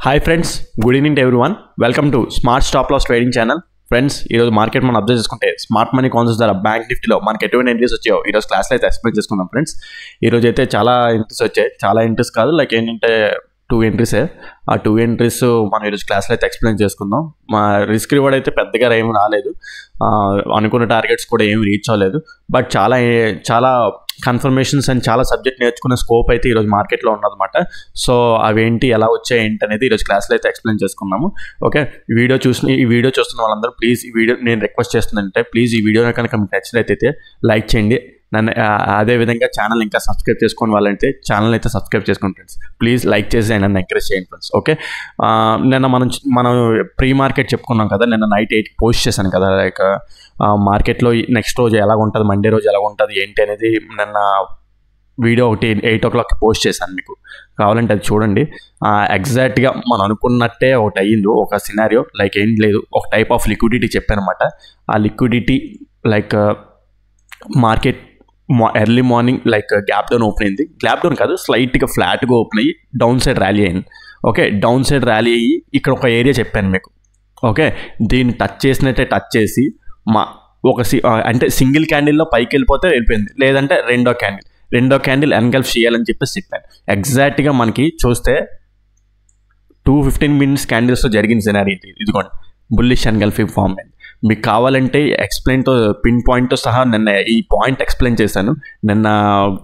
Hi friends, good evening to everyone. Welcome to smart stop loss trading channel. Friends, ఈరోజు market మనం observe చేసుకుంటే smart money concepts ద్వారా bank నిఫ్టీలో మనకి ఎటువంటి ఎంట్రీస్ వచ్చాయో ఈరోజు క్లాస్లో అయితే ఎక్స్ప్లెయిన్ చేసుకుందాం. ఫ్రెండ్స్, ఈరోజు అయితే చాలా ఎంట్రీస్ వచ్చాయి. చాలా ఎంట్రీస్ కాదు, లైక్ ఏంటంటే 2 ఎంట్రీసే. ఆ 2 ఎంట్రీస్ మనం ఈరోజు క్లాస్లో అయితే ఎక్స్ప్లెయిన్ చేసుకుందాం. మా రిస్క్ రివార్డ్ అయితే పెద్దగా ఏమి రాలేదు, అనుకున్న టార్గెట్స్ కూడా ఏమి రీచ్ అవ్వలేదు. బట్ చాలా కన్ఫర్మేషన్స్ అండ్ చాలా సబ్జెక్ట్ నేర్చుకునే స్కోప్ అయితే ఈరోజు మార్కెట్లో ఉన్నదన్నమాట. సో అవేంటి, ఎలా వచ్చాయి ఏంటి అనేది ఈరోజు క్లాస్లో అయితే ఎక్స్ప్లెయిన్ చేసుకున్నాము. ఓకే, ఈ వీడియో చూస్తున్న వాళ్ళందరూ ప్లీజ్ ఈ వీడియో నేను రిక్వెస్ట్ చేస్తుందంటే ప్లీజ్ ఈ వీడియో కనుక మీకు నచ్చినట్లయితే లైక్ చేయండి. నన్ను అదేవిధంగా ఛానల్ ఇంకా సబ్స్క్రైబ్ చేసుకుని వాళ్ళైతే ఛానల్ అయితే సబ్స్క్రైబ్ చేసుకోండి ఫ్రెండ్స్. ప్లీజ్ లైక్ చేసి నన్ను ఎంకరేజ్ చేయండి ఫ్రెండ్స్. ఓకే, నిన్న మనం ప్రీ మార్కెట్ చెప్పుకున్నాం కదా. నిన్న నైట్ 8 పోస్ట్ చేశాను కదా, లైక్ మార్కెట్లో నెక్స్ట్ రోజు ఎలా ఉంటుంది, మండే రోజు ఎలా ఉంటుంది ఏంటి అనేది నిన్న వీడియో ఒకటి 8 o'clock పోస్ట్ చేశాను. మీకు కావాలంటే అది చూడండి. ఎగ్జాక్ట్గా మనం అనుకున్నట్టే ఒకటి అయ్యింది. ఒక సినారియో లైక్ ఏం లేదు, ఒక టైప్ ఆఫ్ లిక్విడిటీ చెప్పాను అనమాట. ఆ liquidity like market early morning like gap down open అయింది. గ్యాప్ డౌన్ కాదు, స్లైట్గా ఫ్లాట్గా ఓపెన్ అయ్యి డౌన్ సైడ్ ర్యాలీ అయింది. ఓకే, డౌన్ సైడ్ ర్యాలీ అయ్యి ఇక్కడ ఒక ఏరియా చెప్పాను మీకు. ఓకే, దీన్ని టచ్ చేసినట్టే టచ్ చేసి అంటే సింగిల్ క్యాండిల్లో పైకి వెళ్ళిపోయింది, లేదంటే రెండో క్యాండిల్ ఎన్గల్ఫ్ చేయాలని చెప్పేసి చెప్పాను. ఎగ్జాక్ట్గా మనకి చూస్తే 2-15 minutes క్యాండిల్స్తో జరిగిన సినారీ ఇదిగోండి, బుల్లిష్ ఎన్గల్ఫింగ్ ఫామ్ అయింది. మీకు కావాలంటే ఎక్స్ప్లెయిన్తో పిన్ పాయింట్తో సహా నిన్న ఈ పాయింట్ ఎక్స్ప్లెయిన్ చేశాను. నిన్న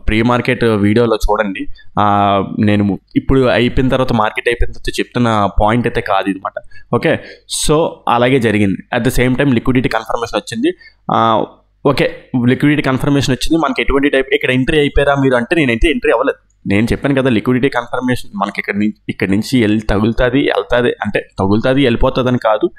ప్రీ మార్కెట్ వీడియోలో చూడండి. నేను ఇప్పుడు అయిపోయిన తర్వాత, మార్కెట్ అయిపోయిన తర్వాత చెప్తున్న పాయింట్ అయితే కాదు ఇది అనమాట. ఓకే, సో అలాగే జరిగింది. At the same time liquidity confirmation వచ్చింది. ఓకే, లిక్విడిటీ కన్ఫర్మేషన్ వచ్చింది. మనకి ఎటువంటి టైప్ ఇక్కడ ఎంట్రీ అయిపోయారా మీరు అంటే, నేనైతే ఎంట్రీ అవ్వలేదు. నేను చెప్పాను కదా, లిక్విడిటీ కన్ఫర్మేషన్ మనకి ఇక్కడ నుంచి తగులుతుంది వెళ్ళిపోతుంది అని కాదు.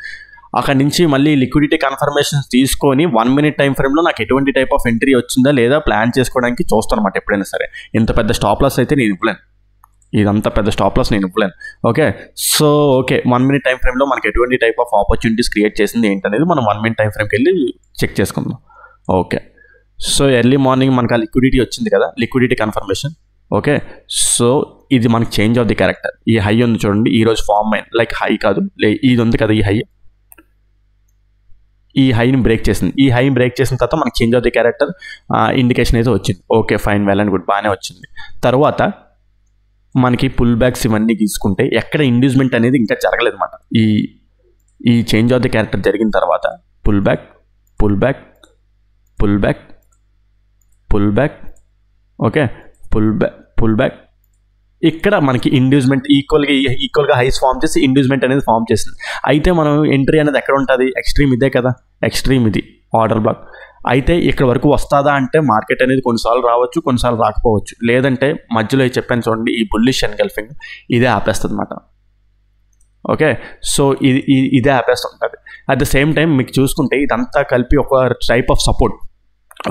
అక్కడ నుంచి మళ్ళీ లిక్విడిటీ కన్ఫర్మేషన్స్ తీసుకొని 1 minute టైం ఫ్రేమ్లో నాకు ఎటువంటి టైప్ ఆఫ్ ఎంట్రీ వచ్చిందా లేదా ప్లాన్ చేసుకోవడానికి చూస్తాను అనమాట. ఎప్పుడైనా సరే ఇంత పెద్ద స్టాప్ లాస్ అయితే నేను ఇవ్వలేను, ఇదంతా పెద్ద స్టాప్ లాస్ నేను ఇవ్వలేను. Okay, so okay, 1 minute time ఫ్రేమ్లో మనకి ఎటువంటి టైప్ ఆఫ్ ఆపర్చునిటీస్ క్రియేట్ చేసింది ఏంటనేది మనం 1 minute టైం ఫ్రేమ్కి వెళ్ళి చెక్ చేసుకుందాం. ఓకే, సో ఎర్లీ మార్నింగ్ మనకు ఆ లిక్విడిటీ వచ్చింది కదా, లిక్విడిటీ కన్ఫర్మేషన్. ఓకే, సో ఇది మనకి చేంజ్ ఆఫ్ ది క్యారెక్టర్. ఈ హై ఉంది చూడండి, ఈరోజు ఫామ్ అయింది. లైక్ హై కాదు, ఇది ఉంది కదా, ఈ హైని బ్రేక్ చేసింది. ఈ హైని బ్రేక్ చేసిన తర్వాత మనకి change of the character indication అయితే వచ్చింది. Okay, fine, well and good, బాగానే వచ్చింది. తర్వాత మనకి పుల్ బ్యాక్స్ ఇవన్నీ తీసుకుంటే ఎక్కడ ఇండ్యూస్మెంట్ అనేది ఇంకా జరగలేదు అనమాట. ఈ చేంజ్ ఆఫ్ ది క్యారెక్టర్ జరిగిన తర్వాత pull back, okay, pull back ఇక్కడ మనకి ఇండ్యూస్మెంట్ ఈక్వల్గా హైస్ ఫామ్ చేసి ఇండ్యూస్మెంట్ అనేది ఫామ్ చేసింది. అయితే మనం ఎంట్రీ అనేది ఎక్కడ ఉంటుంది, ఎక్స్ట్రీమ్ ఇదే కదా, ఎక్స్ట్రీమ్ ఇది ఆర్డర్ బ్లాక్. అయితే ఇక్కడ వరకు వస్తుందా అంటే మార్కెట్ అనేది కొన్నిసార్లు రావచ్చు, కొన్నిసార్లు రాకపోవచ్చు. లేదంటే మధ్యలో చెప్పాను చూడండి, ఈ బుల్లిష్ ఎన్గల్ఫింగ్ ఇదే ఆపేస్తుంది అనమాట. ఓకే, సో ఇదే ఆపేస్తుంటుంది. అట్ ద సేమ్ టైం మీకు చూసుకుంటే ఇదంతా కలిపి ఒక type of support.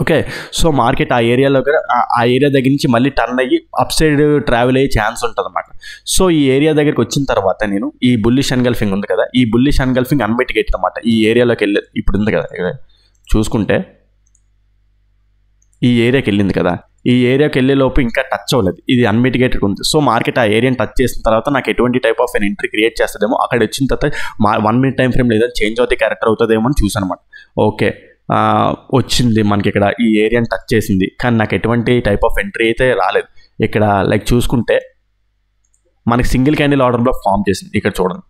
Okay, so market ఆ ఏరియా దగ్గర నుంచి మళ్ళీ టర్న్ అయ్యి అప్ సైడ్ ట్రావెల్ అయ్యే ఛాన్స్ ఉంటుంది అనమాట. సో ఈ ఏరియా దగ్గరికి వచ్చిన తర్వాత నేను ఈ బుల్లిష్ ఎన్గల్ఫింగ్ ఉంది కదా, ఈ బుల్లిష్ ఎన్గల్ఫింగ్ అన్మిటిగేటెడ్ అనమాట. ఈ ఏరియాలోకి వెళ్ళి ఇప్పుడు ఉంది కదా, చూసుకుంటే ఈ ఏరియాకి వెళ్ళింది కదా, ఈ ఏరియాకి వెళ్ళే లోపు ఇంకా టచ్ అవ్వలేదు, ఇది అన్మిటిగేటెడ్ ఉంది. సో మార్కెట్ ఆ ఏరియాని టచ్ చేసిన తర్వాత నాకు ఎటువంటి type of an entry create చేస్తుందేమో, అక్కడ వచ్చిన తర్వాత 1 minute టైం ఫ్రేమ్ లేదా చేంజ్ అవుతే క్యారెక్టర్ అవుతుందేమో అని చూసాను అనమాట. ఓకే, వచ్చింది మనకి ఇక్కడ ఈ ఏరియాని టచ్ చేసింది, కానీ నాకు ఎటువంటి టైప్ ఆఫ్ ఎంట్రీ అయితే రాలేదు. ఇక్కడ లైక్ చూసుకుంటే మనకి single candle order block form చేసింది. ఇక్కడ చూడండి,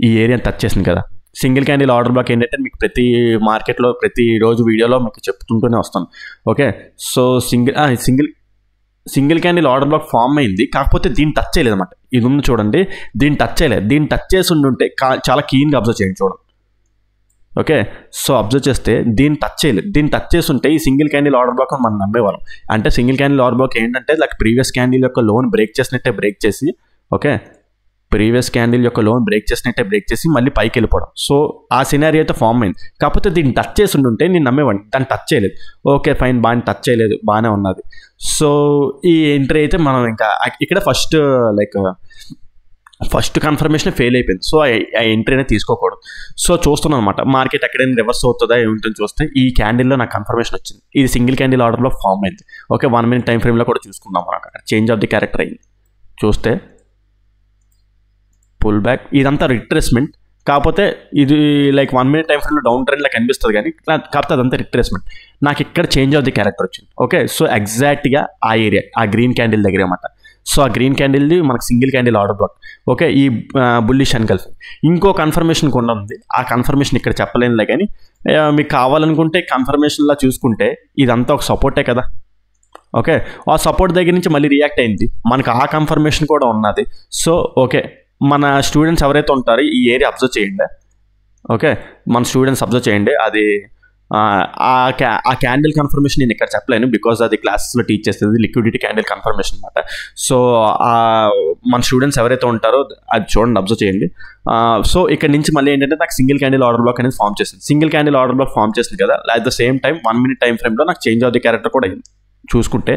ఈ ఏరియాని టచ్ చేసింది కదా. సింగిల్ క్యాండిల్ ఆర్డర్ బ్లాక్ ఏంటంటే మీకు ప్రతి మార్కెట్లో ప్రతిరోజు వీడియోలో మీకు చెప్తుంటూనే వస్తాను. Okay, so single candle order block form అయింది, కాకపోతే దీన్ని టచ్ చేయలేదు అనమాట. ఇది ఉంది చూడండి, దీన్ని టచ్ చేయలేదు. దీన్ని టచ్ చేసి ఉంటే చాలా క్లీన్గా అబ్జర్వ్ చేయండి, చూడండి. ఓకే, సో అబ్జర్వ్ చేస్తే దీన్ని టచ్ చేయలేదు. దీన్ని టచ్ చేసి ఉంటే ఈ సింగిల్ క్యాండిల్ ఆర్డర్ బ్లాక్ మనం నమ్మేవాళ్ళం. అంటే సింగిల్ క్యాండిల్ ఆర్డర్ బ్లాక్ ఏంటంటే లైక్ ప్రీవియస్ క్యాండిల్ యొక్క లోన్ బ్రేక్ చేసినట్టే బ్రేక్ చేసి, ఓకే, ప్రీవియస్ క్యాండిల్ యొక్క లోన్ బ్రేక్ చేసి మళ్ళీ పైకి వెళ్ళిపోవడం. సో ఆ సినారీ అయితే ఫామ్ అయింది, కాకపోతే దీన్ని టచ్ చేసి ఉంటే నేను నమ్మేవాడిని. దాన్ని టచ్ చేయలేదు. ఓకే, ఫైన్, బాగా టచ్ చేయలేదు, బాగానే ఉన్నది. సో ఈ ఎంట్రీ అయితే మనం ఇంకా ఇక్కడ ఫస్ట్ కన్ఫర్మేషన్ ఫెయిల్ అయిపోయింది. సో ఆ ఎంట్రీ అనేది తీసుకోకూడదు. సో చూస్తున్నాను అనమాట, మార్కెట్ ఎక్కడైనా రివర్స్ అవుతుందా ఏమిటని చూస్తే ఈ క్యాండిల్లో నాకు కన్ఫర్మేషన్ వచ్చింది. ఇది సింగిల్ క్యాండిల్ ఆర్డర్లో ఫామ్ అయింది. ఓకే, 1 minute టైం ఫ్రేమ్లో కూడా చూసుకుందాం. మనకు అక్కడ చేంజ్ ఆఫ్ ది క్యారెక్టర్ అయింది. చూస్తే పుల్ బ్యాక్, ఇదంతా రిట్రేస్మెంట్. కాకపోతే ఇది లైక్ 1 minute టైం ఫ్రేమ్లో డౌన్ ట్రెండ్లా కనిపిస్తుంది, కానీ కాకపోతే అదంతా రిట్రేస్మెంట్. నాకు ఇక్కడ చేంజ్ ఆఫ్ ది క్యారెక్టర్ వచ్చింది. ఓకే, సో ఎగ్జాక్ట్గా ఆ ఏరియా, ఆ గ్రీన్ క్యాండిల్ దగ్గర అన్నమాట. సో ఆ గ్రీన్ క్యాండిల్ది మనకు single candle order black. Okay, ఈ బుల్లిష్ ఎన్గల్ఫ్. ఇంకో కన్ఫర్మేషన్ కూడా ఉంది, ఆ కన్ఫర్మేషన్ ఇక్కడ చెప్పలేనులే, కానీ మీకు కావాలనుకుంటే కన్ఫర్మేషన్లా చూసుకుంటే ఇదంతా ఒక సపోర్టే కదా. ఓకే, ఆ సపోర్ట్ దగ్గర నుంచి మళ్ళీ రియాక్ట్ అయింది, మనకు ఆ కన్ఫర్మేషన్ కూడా ఉన్నది. సో ఓకే, మన స్టూడెంట్స్ ఎవరైతే ఉంటారో ఈ ఏరియా అబ్జర్వ్ చేయండి. ఓకే, మన స్టూడెంట్స్ అబ్జర్వ్ చేయండి. అది ఆ క్యాండిల్ కన్ఫర్మేషన్ నేను ఇక్కడ చెప్పలేను, బికాజ్ అది క్లాసెస్లో టీచ్ చేస్తుంది, లిక్విడిటీ క్యాండిల్ కన్ఫర్మేషన్ అనమాట. సో మన స్టూడెంట్స్ ఎవరైతే ఉంటారో అది చూడండి, అబ్జర్వ్ చేయండి. సో ఇక్కడ నుంచి మళ్ళీ ఏంటంటే నాకు సింగిల్ క్యాండిల్ ఆర్డర్ బ్లాక్ అనేది ఫామ్ చేసింది. Single candle order block form చేసింది కదా, at the same time 1 minute time ఫ్రేమ్లో నాకు చేంజ్ ఆఫ్ ది క్యారెక్టర్ కూడా అయింది. చూసుకుంటే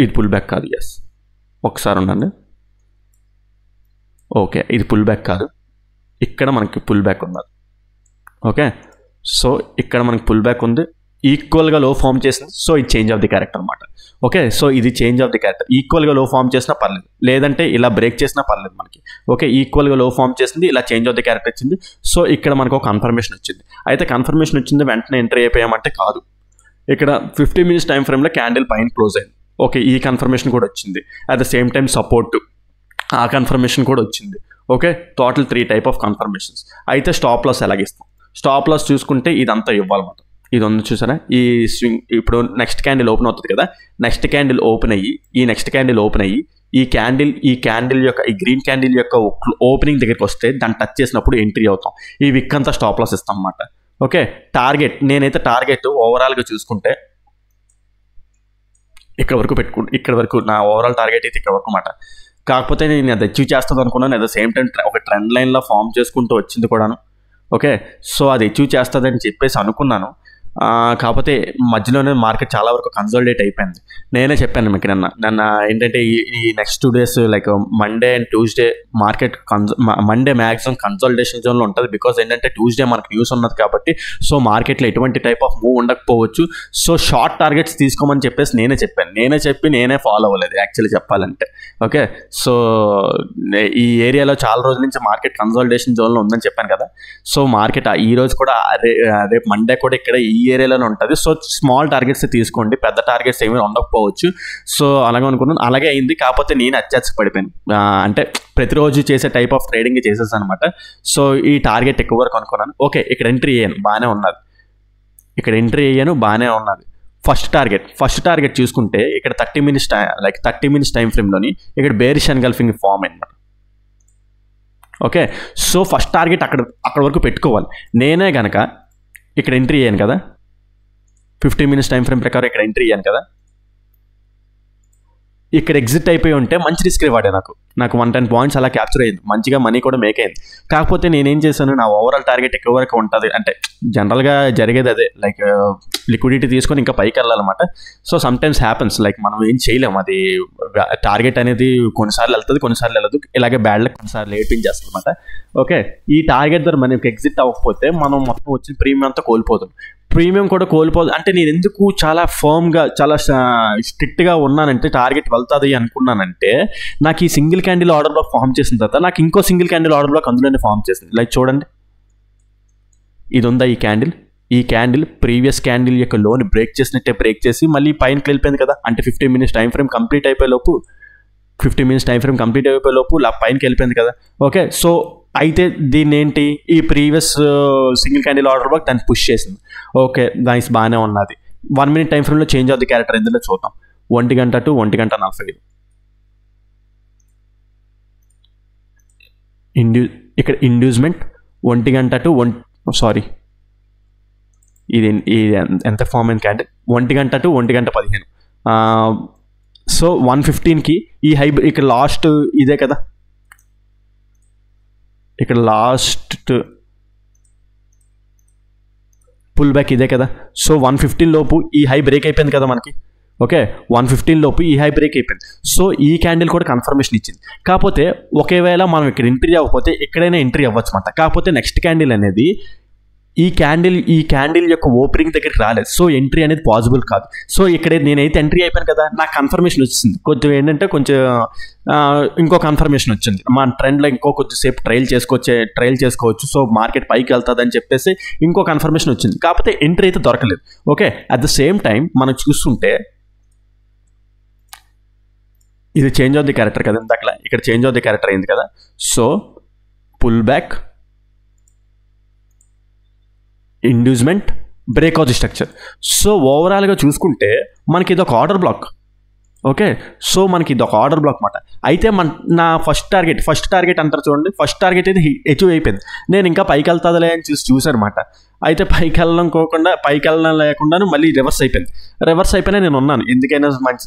ఇది పుల్ బ్యాక్ కాదు. ఎస్, ఒకసారి ఉండండి. ఓకే, ఇది పుల్ బ్యాక్ కాదు, ఇక్కడ మనకి పుల్ బ్యాక్ ఉన్నది. ఓకే, సో ఇక్కడ మనకి పుల్ బ్యాక్ ఉంది, ఈక్వల్గా లో ఫామ్ చేసింది. సో ఇది చేంజ్ ఆఫ్ ది క్యారెక్టర్ అనమాట. ఓకే, సో ఇది చేంజ్ ఆఫ్ ది క్యారెక్టర్. ఈక్వల్గా లో ఫామ్ చేసినా పర్లేదు, లేదంటే ఇలా బ్రేక్ చేసినా పర్లేదు మనకి. ఓకే, ఈక్వల్గా లో ఫామ్ చేసింది, ఇలా చేంజ్ ఆఫ్ ది క్యారెక్టర్ వచ్చింది. సో ఇక్కడ మనకు ఒక కన్ఫర్మేషన్ వచ్చింది. అయితే కన్ఫర్మేషన్ వచ్చింది వెంటనే ఎంటర్ అయిపోయామంటే కాదు, ఇక్కడ 15 minutes టైం ఫ్రేమ్లో క్యాండిల్ పైన క్లోజ్ అయింది. ఓకే, ఈ కన్ఫర్మేషన్ కూడా వచ్చింది. At the same time support, ఆ కన్ఫర్మేషన్ కూడా వచ్చింది. Okay, total 3 type of confirmations. అయితే స్టాప్ లాస్ ఎలాగిస్తాం? స్టాప్ లాస్ చూసుకుంటే ఇదంతా ఇవ్వాలన్నమాట. ఇది ఉంది చూసారా, ఈ స్వింగ్ ఇప్పుడు నెక్స్ట్ క్యాండిల్ ఓపెన్ అవుతుంది కదా, నెక్స్ట్ క్యాండిల్ ఓపెన్ అయ్యి ఈ నెక్స్ట్ క్యాండిల్ ఓపెన్ అయ్యి ఈ క్యాండిల్ యొక్క ఈ గ్రీన్ క్యాండిల్ యొక్క ఓపెనింగ్ దగ్గరికి వస్తే దాన్ని టచ్ చేసినప్పుడు ఎంట్రీ అవుతాం. ఈ విక్ అంతా స్టాప్ లాస్ ఇస్తాం అన్నమాట. ఓకే, టార్గెట్, నేనైతే టార్గెట్ ఓవరాల్గా చూసుకుంటే ఇక్కడ వరకు నా ఓవరాల్ టార్గెట్ అయితే ఇక్కడ వరకు అన్నమాట. కాకపోతే నేను అది అచీవ్ చేస్తుంది అనుకున్నాను, అట్ ద సేమ్ టైం ఒక ట్రెండ్ లైన్లో ఫామ్ చేసుకుంటూ వచ్చింది కూడాను. ఓకే, సో అది అచీవ్ చేస్తుందని చెప్పేసి అనుకున్నాను. కాకపోతే మధ్యలోనే మార్కెట్ చాలా వరకు కన్సాలిడేట్ అయిపోయింది. నేనే చెప్పాను మీకు నన్న ఏంటంటే ఈ next 2 days like Monday and Tuesday market Monday maximum consolidation జోన్లో ఉంటుంది. బికాజ్ ఏంటంటే ట్యూస్డే మనకు న్యూస్ ఉన్నది కాబట్టి, సో మార్కెట్లో ఎటువంటి టైప్ ఆఫ్ మూవ్ ఉండకపోవచ్చు. సో షార్ట్ టార్గెట్స్ తీసుకోమని చెప్పేసి నేనే ఫాలో అవ్వలేదు యాక్చువల్లీ చెప్పాలంటే. ఓకే, సో ఈ ఏరియాలో చాలా రోజుల నుంచి మార్కెట్ కన్సాలిడేషన్ జోన్లో ఉందని చెప్పాను కదా. సో మార్కెట్ ఈ రోజు కూడా రేపు మండే కూడా ఇక్కడ ఈ ఏరియాలోనే ఉంటుంది. సో స్మాల్ టార్గెట్స్ తీసుకోండి, పెద్ద టార్గెట్స్ ఏమీ ఉండకపోవచ్చు. సో అలాగే అనుకున్నాను, అలాగే అయింది. కాకపోతే నేను అత్యాశ పడిపోయాను, అంటే ప్రతిరోజు చేసే టైప్ ఆఫ్ ట్రేడింగ్ చేసేసాను అనమాట. సో ఈ టార్గెట్ ఎక్కువ వరకు అనుకున్నాను. ఓకే, ఇక్కడ ఎంట్రీ అయ్యాను, బాగానే ఉన్నది. ఫస్ట్ టార్గెట్ చూసుకుంటే ఇక్కడ 30 minutes టైం ఫ్రేమ్లోని ఇక్కడ బేరిష్ ఎన్గల్ఫింగ్ ఫామ్ అన్నమాట. ఓకే, సో ఫస్ట్ టార్గెట్ అక్కడ వరకు పెట్టుకోవాలి. నేనే కనుక ఇక్కడ ఎంట్రీ అయ్యాను కదా, 15 minutes టైం ఫ్రేమ్ ప్రకారం ఇక్కడ ఎంట్రీ అయ్యాను కదా, ఇక్కడ ఎగ్జిట్ అయిపోయి ఉంటే మంచి రిస్క్ రివార్డే నాకు 110 points అలా క్యాప్చర్ అయ్యింది, మంచిగా మనీ కూడా మేక్ అయింది. కాకపోతే నేనేం చేశాను, నా ఓవరాల్ టార్గెట్ ఎక్కువ వరకు ఉంటుంది. అంటే జనరల్గా జరిగేది అదే, లైక్ లిక్విడిటీ తీసుకొని ఇంకా పైకి వెళ్ళాలన్నమాట. సో సమ్టైమ్స్ హ్యాపన్స్, లైక్ మనం ఏం చేయలేము. అది టార్గెట్ అనేది కొన్నిసార్లు వెళ్తుంది, కొన్నిసార్లు వెళ్ళదు. ఇలాగే బ్యాడ్ లక్ కొన్నిసార్లు ఏడ్పించేస్తుంది అనమాట. ఓకే, ఈ టార్గెట్ ద్వారా మనకి ఎగ్జిట్ అవ్వకపోతే మనం మొత్తం వచ్చిన ప్రీమియం అంతా కోల్పోతాం. అంటే నేను ఎందుకు చాలా ఫర్మ్గా చాలా స్ట్రిక్ట్గా ఉన్నానంటే, టార్గెట్ వెళ్తుంది అనుకున్నానంటే, నాకు ఈ single candle order block form చేసిన తర్వాత నాకు ఇంకో సింగిల్ క్యాండిల్ ఆర్డర్ బ్లాక్ అందులోనే ఫామ్ చేసింది. లైక్ చూడండి, ఇది ఉందా ఈ క్యాండిల్ ప్రీవియస్ క్యాండిల్ యొక్క లోని బ్రేక్ చేసి మళ్ళీ పైనకి వెళ్ళిపోయింది కదా. అంటే 15 minutes టైం ఫ్రేమ్ కంప్లీట్ అయిపోయే లోపు పైనకి వెళ్ళిపోయింది కదా. ఓకే, సో అయితే దీన్ని ఏంటి, ఈ previous single candle order black దాన్ని పుష్ చేసింది. ఓకే, నైస్, బాగానే ఉన్నది. 1 minute టైం ఫ్రేమ్లో చేంజ్ ఆఫ్ ది క్యారెక్టర్ ఎందులో చూద్దాం. 1 గంట to 1:45 ఇక్కడ ఇండ్యూస్మెంట్ 1 గంట to ఇది ఎంత ఫామ్ అయిన క్యాండిల్ 1 గంట to 1:15. సో 1:15కి ఈ హై ఇక్కడ లాస్ట్ ఇదే కదా, ఇక్కడ లాస్ట్ పుల్ బ్యాక్ ఇదే కదా. సో 1:15 లోపు ఈ హై బ్రేక్ అయిపోయింది కదా మనకి. ఓకే, 1:15 లోపు ఈ హై బ్రేక్ అయిపోయింది. సో ఈ క్యాండిల్ కూడా కన్ఫర్మేషన్ ఇచ్చింది. కాకపోతే ఒకవేళ మనం ఇక్కడ ఎంట్రీ అవ్వకపోతే ఎక్కడైనా ఎంట్రీ అవ్వచ్చు అనమాట. కాకపోతే నెక్స్ట్ క్యాండిల్ అనేది ఈ క్యాండిల్ యొక్క ఓపెనింగ్ దగ్గరికి రాలేదు. సో ఎంట్రీ అనేది పాసిబుల్ కాదు. సో ఇక్కడ నేనైతే ఎంట్రీ అయిపోయాను కదా, నాకు కన్ఫర్మేషన్ వచ్చింది. కొంచెం ఏంటంటే ఇంకో కన్ఫర్మేషన్ వచ్చింది, మా ట్రెండ్లో ఇంకో కొద్దిసేపు ట్రయల్ చేసుకోవచ్చు. సో మార్కెట్ పైకి వెళ్తుంది అని చెప్పేసి ఇంకో కన్ఫర్మేషన్ వచ్చింది. కాకపోతే ఎంట్రీ అయితే దొరకలేదు. Okay, at the same time మనం చూస్తుంటే ఇది చేంజ్ ఆఫ్ ది క్యారెక్టర్ కదా, ఇందాక ఇక్కడ చేంజ్ ఆఫ్ ది క్యారెక్టర్ అయింది కదా. So pull back, inducement, breakout structure. So ఓవరాల్గా చూసుకుంటే మనకి ఇది ఒక ఆర్డర్ బ్లాక్. ఓకే, సో మనకి ఇది ఒక ఆర్డర్ బ్లాక్ మాట. అయితే నా ఫస్ట్ టార్గెట్ అంటారు చూడండి, ఫస్ట్ టార్గెట్ అయితే అచీవ్ అయిపోయింది. నేను ఇంకా పైకి వెళ్తుందిలే అని చూసానమాట. అయితే పైకి వెళ్ళడం లేకుండాను మళ్ళీ రివర్స్ అయిపోయినా నేను ఉన్నాను. ఎందుకైనా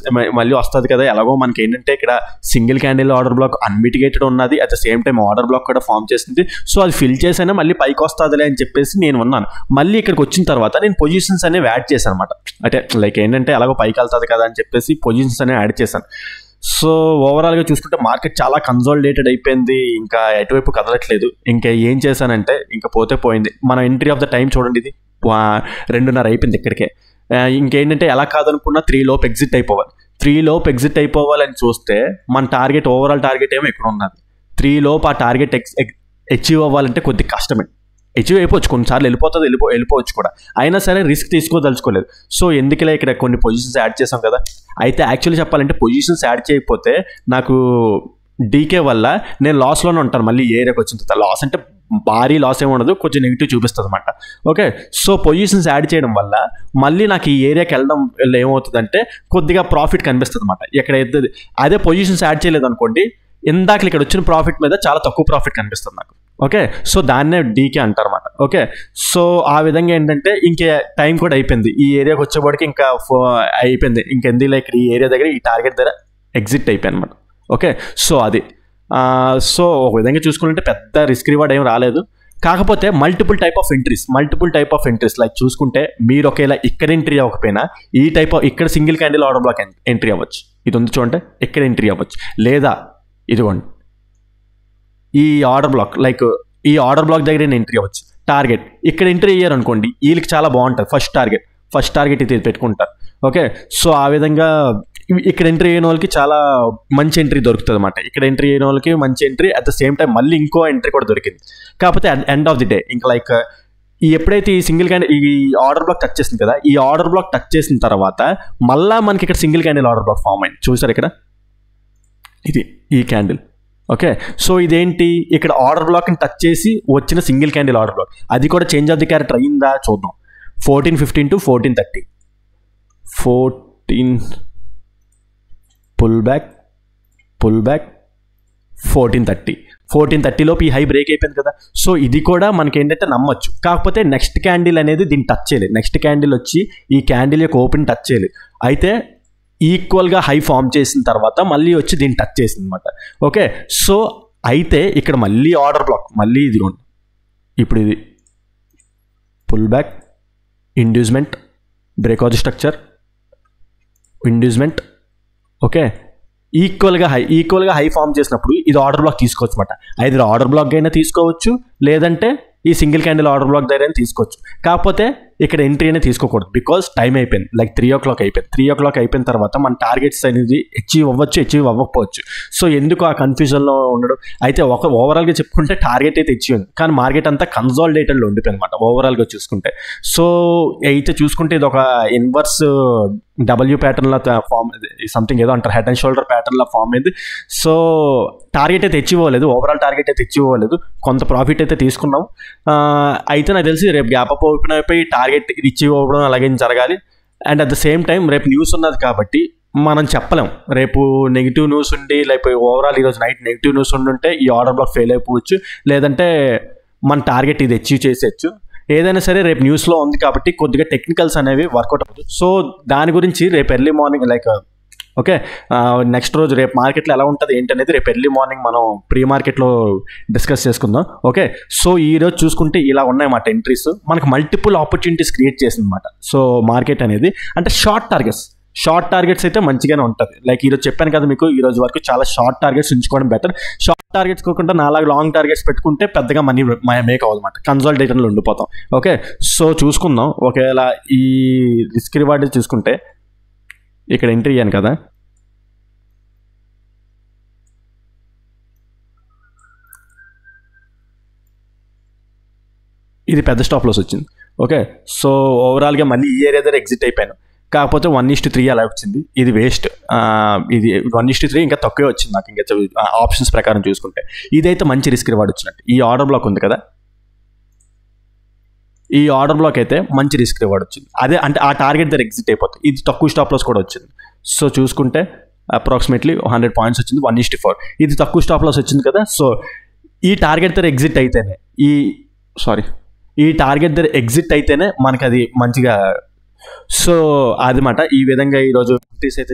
మళ్ళీ వస్తుంది కదా, ఎలాగో మనకి ఏంటంటే ఇక్కడ single candle order black unmitigated ఉన్నది, at the same time order black కూడా ఫామ్ చేసింది. సో అది ఫిల్ చేసైనా మళ్ళీ పైకి వస్తుందిలే అని చెప్పేసి నేను ఉన్నాను. మళ్ళీ ఇక్కడికి వచ్చిన తర్వాత నేను పొజిషన్స్ అనేవి యాడ్ చేశాను అనమాట. అంటే లైక్ ఏంటంటే ఎలాగో పైకి వెళ్తుంది కదా అని చెప్పేసి పొజిషన్స్ అనేవి యాడ్ చేశాను. సో ఓవరాల్గా చూసుకుంటే మార్కెట్ చాలా కన్సాలిడేటెడ్ అయిపోయింది, ఇంకా ఎటువైపు కదలట్లేదు. ఇంకా ఏం చేశానంటే ఇంకా పోయింది. మన ఎంట్రీ ఆఫ్ ద టైం చూడండి, ఇది 2:30 అయిపోయింది ఇక్కడికే. ఇంకేంటంటే ఎలా కాదనుకున్నా 3 లోపు ఎగ్జిట్ అయిపోవాలని చూస్తే మన టార్గెట్, ఓవరాల్ టార్గెట్ ఏమో ఇక్కడ ఉన్నది. 3 లోపు ఆ టార్గెట్ అచీవ్ అవ్వాలంటే కొద్ది కష్టమే. అచీవ్ అయిపోవచ్చు, కొన్నిసార్లు వెళ్ళిపోవచ్చు కూడా, అయినా సరే రిస్క్ తీసుకోదలుచుకోలేదు. సో ఎందుకులే ఇక్కడ కొన్ని పొజిషన్స్ యాడ్ చేసాం కదా. అయితే యాక్చువల్లీ చెప్పాలంటే పొజిషన్స్ యాడ్ చేయకపోతే నాకు డీకే వల్ల నేను లాస్లోనే ఉంటాను. మళ్ళీ ఏరియాకి వచ్చిన తర్వాత లాస్ అంటే భారీ లాస్ ఏమి ఉండదు, కొంచెం నెగిటివ్ చూపిస్తుంది అనమాట. ఓకే, సో పొజిషన్స్ యాడ్ చేయడం వల్ల మళ్ళీ నాకు ఈ ఏరియాకి వెళ్ళడం వల్ల ఏమవుతుందంటే కొద్దిగా ప్రాఫిట్ కనిపిస్తుంది అనమాట. ఎక్కడైతే అదే పొజిషన్స్ యాడ్ చేయలేదు అనుకోండి, ఇందాక ఇక్కడ వచ్చిన ప్రాఫిట్ మీద చాలా తక్కువ ప్రాఫిట్ కనిపిస్తుంది నాకు. ఓకే, సో దాన్నే డీకే అంటారు అన్నమాట. ఓకే, సో ఆ విధంగా ఏంటంటే ఇంకే టైం కూడా అయిపోయింది. ఈ ఏరియాకి వచ్చేప్పటికి ఇంకా అయిపోయింది. ఇంకెందులో ఇక్కడ ఈ ఏరియా దగ్గర ఈ టార్గెట్ దగ్గర ఎగ్జిట్ అయిపోయాయి అనమాట. ఓకే, సో అది సో ఒక విధంగా చూసుకుంటే పెద్ద రిస్క్ రివార్డ్ ఏం రాలేదు. కాకపోతే multiple type of entries like చూసుకుంటే మీరు ఒకవేళ ఇక్కడ ఎంట్రీ అవ్వకపోయినా ఇక్కడ single candle order black entry అవ్వచ్చు. ఇది ఉంది చూడండి, ఇక్కడ ఎంట్రీ అవ్వచ్చు. లేదా ఇదిగోండి ఈ ఆర్డర్ బ్లాక్, లైక్ ఈ ఆర్డర్ బ్లాక్ దగ్గర నేను ఎంట్రీ అవ్వచ్చు. టార్గెట్ ఇక్కడ ఎంట్రీ అయ్యారు అనుకోండి, వీళ్ళకి చాలా బాగుంటుంది. ఫస్ట్ టార్గెట్ ఇది పెట్టుకుంటారు. ఓకే, సో ఆ విధంగా ఇక్కడ ఎంట్రీ అయిన వాళ్ళకి చాలా మంచి ఎంట్రీ దొరుకుతుంది అనమాట. ఇక్కడ ఎంట్రీ అయిన వాళ్ళకి మంచి entry, at the same time మళ్ళీ ఇంకో ఎంట్రీ కూడా దొరికింది. కాకపోతే ఎండ్ ఆఫ్ ది డే ఇంకా లైక్ ఎప్పుడైతే ఈ సింగిల్ క్యాండిల్ ఈ ఆర్డర్ బ్లాక్ టచ్ చేసింది కదా, ఈ ఆర్డర్ బ్లాక్ టచ్ చేసిన తర్వాత మళ్ళీ మనకి ఇక్కడ single candle order block form అయింది. చూసారు ఇక్కడ ఇది ఈ క్యాండిల్. ఓకే, సో ఇదేంటి, ఇక్కడ ఆర్డర్ బ్లాక్ని టచ్ చేసి వచ్చిన సింగిల్ క్యాండిల్ ఆర్డర్ బ్లాక్. అది కూడా చేంజ్ ఆఫ్ ది క్యారెక్టర్ అయిందా చూద్దాం. 14:15 to 14:30, 14 పుల్ బ్యాక్ 14:30 లోపు ఈ హై బ్రేక్ అయిపోయింది కదా. సో ఇది కూడా మనకి ఏంటంటే నమ్మొచ్చు. కాకపోతే నెక్స్ట్ క్యాండిల్ అనేది దీన్ని టచ్ చేయలేదు. నెక్స్ట్ క్యాండిల్ వచ్చి ఈ క్యాండిల్ యొక్క ఓపెన్ టచ్ చేయలేదు. అయితే ఈక్వల్గా హై ఫామ్ చేసిన తర్వాత మళ్ళీ వచ్చి దీన్ని టచ్ చేసింది అనమాట. ఓకే, సో అయితే ఇక్కడ మళ్ళీ ఆర్డర్ బ్లాక్, మళ్ళీ ఇది ఇప్పుడు ఇది pull back, inducement, breakout structure, inducement. Okay, ఈక్వల్గా హై ఫామ్ చేసినప్పుడు ఇది ఆర్డర్ బ్లాక్ తీసుకోవచ్చు అనమాట. ఐదర్ ఆర్డర్ బ్లాక్ అయినా తీసుకోవచ్చు, లేదంటే ఈ సింగిల్ క్యాండిల్ ఆర్డర్ బ్లాక్ దగ్గర అయినా తీసుకోవచ్చు. కాకపోతే ఇక్కడ ఎంట్రీ అనేది తీసుకోకూడదు, బికాజ్ టైం అయిపోయింది. లైక్ 3 o'clock అయిపోయింది. 3 o'clock అయిపోయిన తర్వాత మన టార్గెట్స్ అనేది అచీవ్ అవ్వకపోవచ్చు. సో ఎందుకు ఆ కన్ఫ్యూజన్లో ఉండడం. అయితే ఓవరాల్గా చెప్పుకుంటే టార్గెట్ అయితే అచీవ్ ఉంది, కానీ మార్కెట్ అంతా కన్సాలిడేటెడ్లో ఉండిపోయింది అనమాట ఓవరాల్గా చూసుకుంటే. సో అయితే చూసుకుంటే ఇది ఒక ఇన్వర్స్ డబ్ల్యూ ప్యాటర్న్లో ఫామ్, సంథింగ్ ఏదో అంటారు, హెడ్ అండ్ షోల్డర్ ప్యాటర్న్లో ఫామ్ అయింది. సో టార్గెట్ అయితే అచీవ్ అవ్వలేదు, ఓవరాల్ టార్గెట్ అయితే అచీవ్ అవ్వలేదు. కొంత ప్రాఫిట్ అయితే తీసుకున్నాం. అయితే నాకు తెలిసి రేపు గ్యాప్ అప్ ఓపెన్ అయిపోయి టార్గెట్ అచీవ్ అవ్వడం అలాగే జరగాలి. And at the same time రేపు న్యూస్ ఉన్నది కాబట్టి మనం చెప్పలేం. రేపు నెగిటివ్ న్యూస్ ఉండి లేకపోతే ఓవరాల్ ఈరోజు నైట్ నెగిటివ్ న్యూస్ ఉండుంటే ఈ ఆర్డర్ బ్లాక్ ఫెయిల్ అయిపోవచ్చు, లేదంటే మన టార్గెట్ ఇది అచీవ్ చేసేయచ్చు. ఏదైనా సరే రేపు న్యూస్లో ఉంది కాబట్టి కొద్దిగా టెక్నికల్స్ అనేవి వర్కౌట్ అవుతుంది. సో దాని గురించి రేపు early morning like okay next రోజు రేపు మార్కెట్లో ఎలా ఉంటుంది ఏంటనేది రేపు ఎర్లీ మార్నింగ్ మనం ప్రీ మార్కెట్లో డిస్కస్ చేసుకుందాం. ఓకే, సో ఈరోజు చూసుకుంటే ఇలా ఉన్నాయన్నమాట ఎంట్రీస్. మనకు మల్టిపుల్ ఆపర్చునిటీస్ క్రియేట్ చేసింది అనమాట. సో మార్కెట్ అనేది అంటే షార్ట్ టార్గెట్స్ అయితే మంచిగానే ఉంటుంది. లైక్ ఈరోజు చెప్పాను కదా మీకు, ఈరోజు వరకు చాలా షార్ట్ టార్గెట్స్ ఉంచుకోవడం బెటర్. టార్గెట్స్ కాకుండా నాలాగా లాంగ్ టార్గెట్స్ పెట్టుకుంటే పెద్దగా మనీ మేక్ అవ్వదన్నమాట, కన్సాలిడేషన్లో ఉండిపోతాం. ఓకే, సో చూసుకుందాం. ఒకవేళ ఈ రిస్క్ రివార్డ్ చూసుకుంటే ఇక్కడ ఎంట్రీ అయ్యాను కదా, ఇది పెద్ద స్టాప్ లాస్ వచ్చింది. ఓకే, సో ఓవరాల్గా మళ్ళీ ఈ ఏరియా దగ్గర ఎగ్జిట్ అయిపోయాను. కాకపోతే 1:3 అలా వచ్చింది. ఇది వేస్ట్. ఇది 1:3 ఇంకా తక్కువే వచ్చింది నాకు, ఇంకా ఆప్షన్స్ ప్రకారం చూసుకుంటే. ఇదైతే మంచి రిస్క్ రివార్డ్ వచ్చినట్టు. ఈ ఆర్డర్ బ్లాక్ ఉంది కదా, ఈ ఆర్డర్ బ్లాక్ అయితే మంచి రిస్క్ రివార్డ్ వచ్చింది. అదే అంటే ఆ టార్గెట్ దగ్గర ఎగ్జిట్ అయిపోతుంది. ఇది తక్కువ స్టాప్ లాస్ కూడా వచ్చింది. సో చూసుకుంటే అప్రాక్సిమేట్లీ 100 పాయింట్స్ వచ్చింది, 1:4. ఇది తక్కువ స్టాప్ లాస్ వచ్చింది కదా. సో ఈ టార్గెట్ దగ్గర ఎగ్జిట్ అయితేనే ఈ టార్గెట్ దగ్గర ఎగ్జిట్ అయితేనే మనకి అది మంచిగా. సో అది మాట. ఈ విధంగా ఈరోజు ఎంట్రీస్ అయితే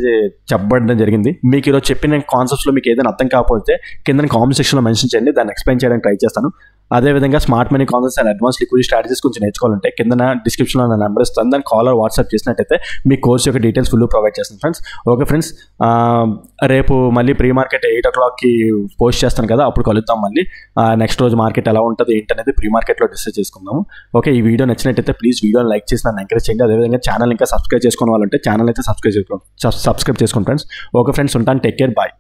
చెప్పబడడం జరిగింది. మీకు ఈరోజు చెప్పిన కాన్సెప్ట్స్లో మీకు ఏదైనా అర్థం కాకపోతే కింద కామెంట్ సెక్షన్లో మెన్షన్ చేయండి, దాన్ని ఎక్స్ప్లెయిన్ చేయడానికి ట్రై చేస్తాను. అదేవిధంగా smart money concepts and advance liquidity strategies కొంచెం నేర్చుకోవాలంటే కింద డిస్క్రిప్షన్లో నా నెంబర్ ఇస్తాను, దాన్ని కాల్ వాట్సాప్ చేసినట్టయితే మీ కోర్స్ యొక్క డీటెయిల్స్ ఫుల్ ప్రొవైడ్ చేస్తాను ఫ్రెండ్స్. ఓకే ఫ్రెండ్స్, రేపు మళ్ళీ ప్రీ మార్కెట్ 8 o'clockకి పోస్ట్ చేస్తాను కదా, అప్పుడు కలుద్దాం. మళ్ళీ నెక్స్ట్ రోజు మార్కెట్ ఎలా ఉంటుంది ఏంటనేది ప్రీ మార్కెట్లో డిస్కస్ చేసుకుందాము. ఓకే, ఈ వీడియో నచ్చినట్టయితే ప్లీజ్ వీడియోని లైక్ చేసి నన్ను ఎంకరేజ్ చేయండి. అదేవిధంగా ఛానల్ ఇంకా సబ్స్క్రైబ్ చేసుకోవాలంటే ఛానల్ అయితే సబ్స్క్రైబ్ చేసుకోండి ఫ్రెండ్స్. ఓకే ఫ్రెండ్స్, ఉంటాను. Take care, bye.